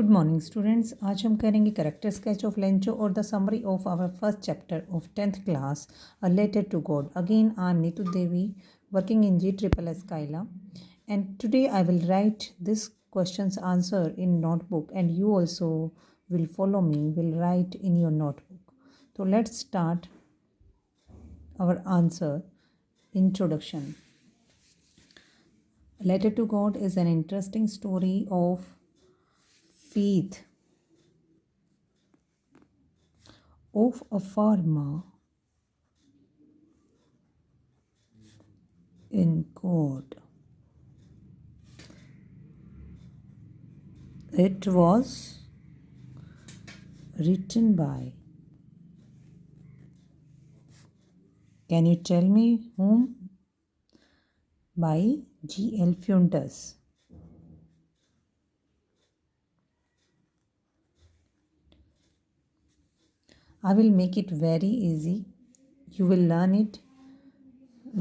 Good morning students. आज हम करेंगे करेक्टर स्केच ऑफ लेंचो और the summary of our first chapter of 10th class a letter to God. Again I am Neetu Devi working in G Skyla, and today I will write this questions answer in notebook, and you also will follow me, will write in your notebook. So let's start our answer. Introduction. Letter to God is an interesting story of faith of a farmer in God. It was written by, can you tell me whom? By G.L. Fuentes. I will make it very easy. You will learn it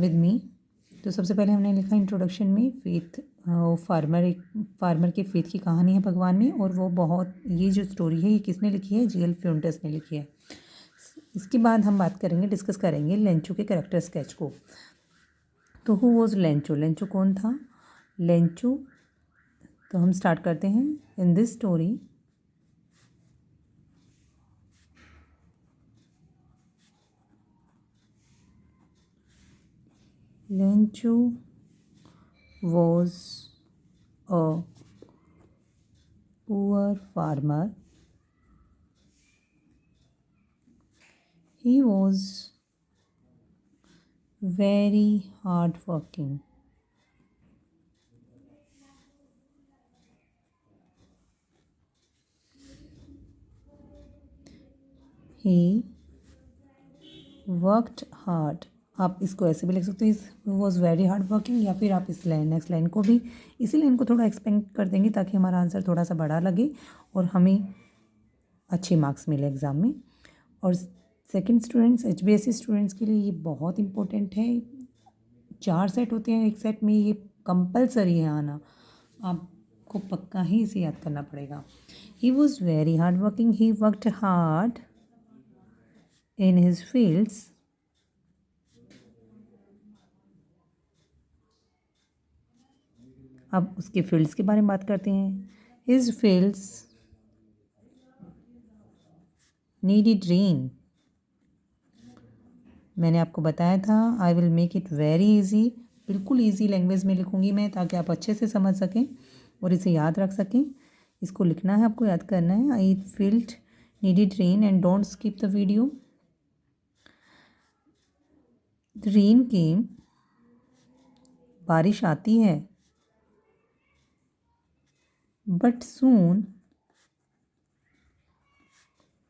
with me. तो सबसे पहले हमने लिखा introduction में faith farmer की faith की कहानी है भगवान में, और वो बहुत, ये जो स्टोरी है ये किसने लिखी है? G.L. फ्यूंटस ने लिखी है। इसके बाद हम बात करेंगे, डिस्कस करेंगे लेंचो के कैरेक्टर स्केच को। तो हु वॉज लेंचो? लेंचो कौन था? लेंचो, तो हम स्टार्ट करते हैं। In this story Lencho was a poor farmer. He was very hardworking. He worked hard. आप इसको ऐसे भी लिख सकते हो, इस वॉज वेरी हार्ड वर्किंग, या फिर आप इस लाइन, नेक्स्ट लाइन को भी, इसी लाइन को थोड़ा एक्सपेंड कर देंगे ताकि हमारा आंसर थोड़ा सा बड़ा लगे और हमें अच्छे मार्क्स मिले एग्ज़ाम में। और सेकंड स्टूडेंट्स, HBSC स्टूडेंट्स के लिए ये बहुत इंपॉर्टेंट है। 4 सेट होते हैं, एक सेट में ये कंपलसरी है आना, आपको पक्का ही इसे याद करना पड़ेगा। ही was very hard working, he worked hard in his fields. अब उसके फील्ड्स के बारे में बात करते हैं। His fields needed rain. मैंने आपको बताया था I will make it very easy, बिल्कुल इजी लैंग्वेज में लिखूंगी मैं ताकि आप अच्छे से समझ सकें और इसे याद रख सकें। इसको लिखना है, आपको याद करना है। I field needed rain and don't skip the video. The rain came, बारिश आती है, but soon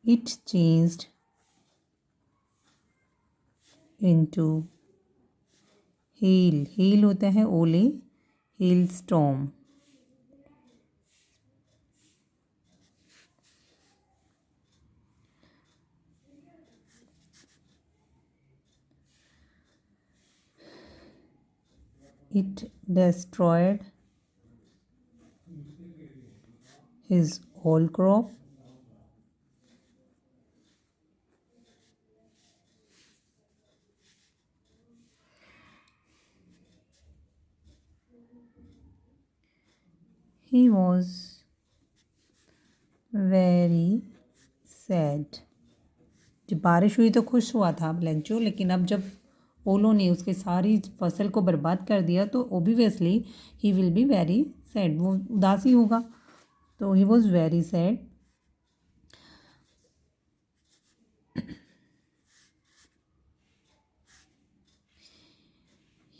it changed into hail. Hail होता है ओले, hail storm. It destroyed his whole crop. He was very sad. जब बारिश हुई तो खुश हुआ था लेंचो, लेकिन अब जब ओलों ने उसकी सारी फसल को बर्बाद कर दिया तो obviously he will be very sad, वो उदास ही होगा। तो he was very sad.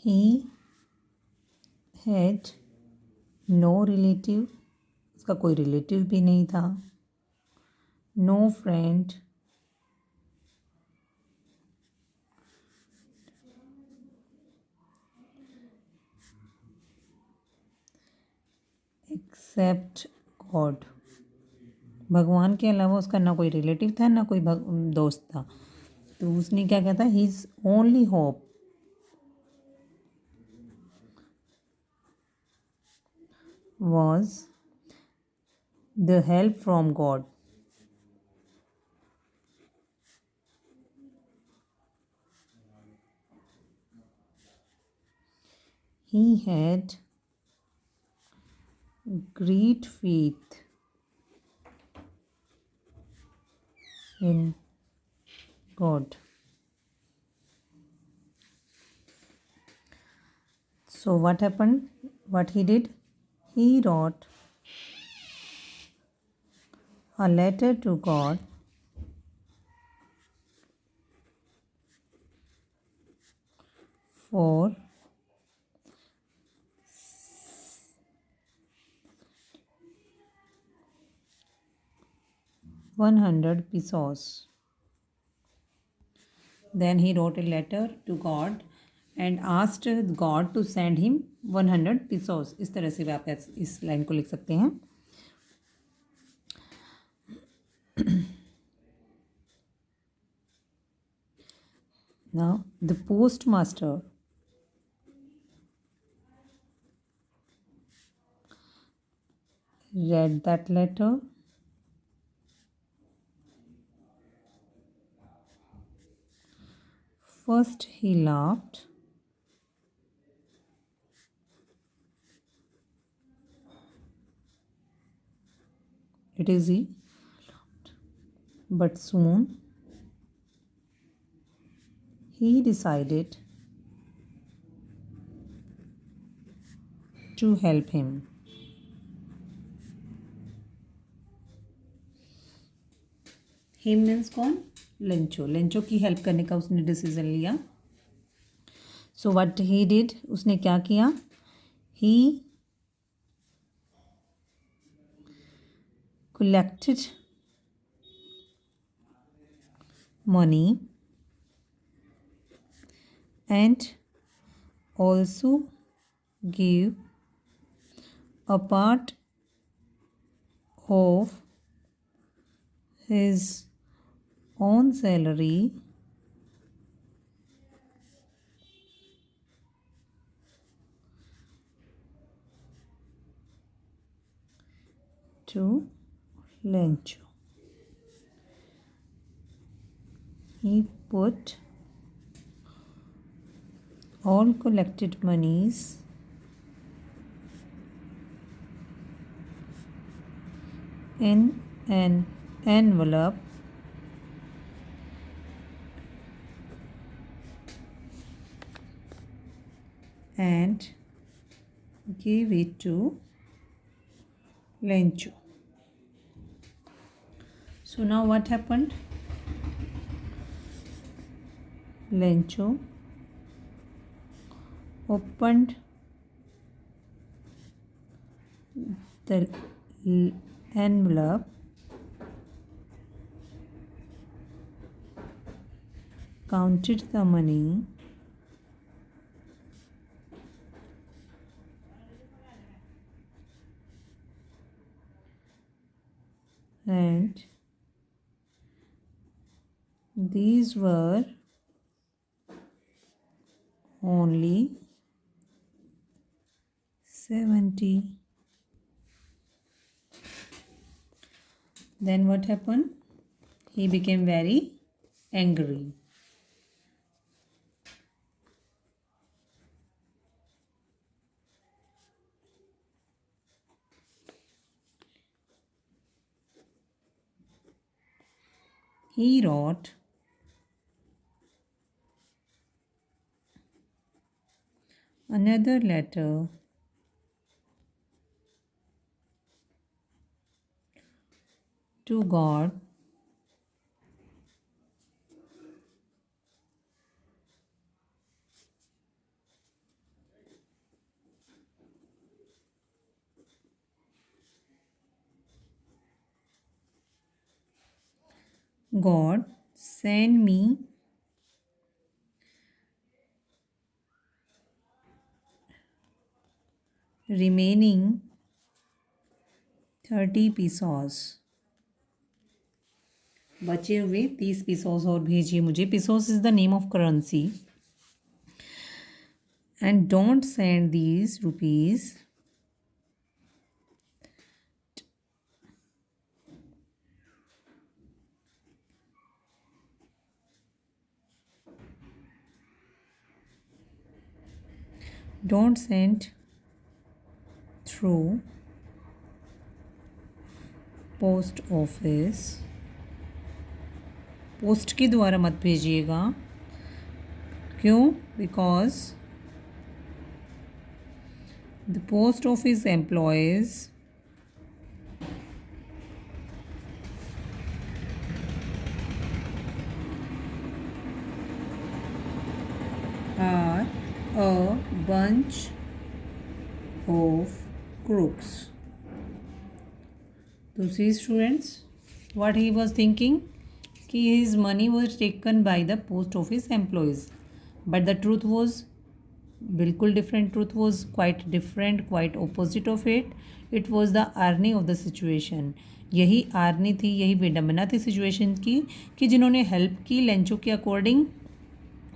He had no relative, उसका कोई रिलेटिव भी नहीं था। नो फ्रेंड एक्सेप्ट गॉड, भगवान के अलावा उसका ना कोई रिलेटिव था ना कोई दोस्त था। तो उसने क्या कहता, his only hope was the help from God. He had great faith in God. So what happened? What he did? He wrote a letter to God for 100 pesos. Then he wrote a letter to God and asked God to send him 100 pesos. इस तरह से आप इस line को लिख सकते हैं. Now the postmaster read that letter. First he laughed. It is he. But soon he decided to help him. Him means कौन? लेंचो. लेंचो की हेल्प करने का उसने डिसीजन लिया. सो व्हाट ही डिड, उसने क्या किया? ही collected money and also gave a part of his own salary to Lencho. He put all collected monies in an envelope and gave it to Lencho. So now what happened? Lencho opened the envelope counted the money and these were only 70. Then what happened? He became very angry. He wrote another letter to God God, send me remaining 30 pesos. बचे हुए 30 pesos और भेजिए मुझे. Pesos is the name of currency. And don't send these rupees Don't send through post office, post के द्वारा मत भेजिएगा। क्यों? Because the post office employees are a bunch of crooks. To see students, what he was thinking, कि his money was taken by the post office employees, but the truth was बिल्कुल different. Truth was quite different, quite opposite of it. It was the irony of the situation. यही Arnie थी, यही विडम्बना थी situation की कि जिन्होंने help की लेंचो के अकॉर्डिंग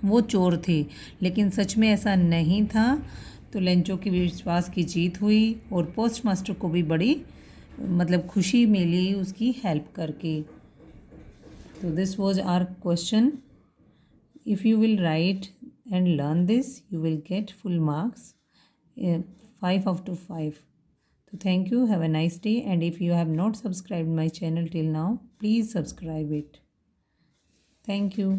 वो चोर थे, लेकिन सच में ऐसा नहीं था। तो लेंचो की विश्वास की जीत हुई और पोस्ट मास्टर को भी बड़ी मतलब खुशी मिली उसकी हेल्प करके। तो this was our question. If you will write and learn this you will get full marks 5/5। तो thank you, have a nice day, and if you have not subscribed my channel till now, please subscribe it. Thank you.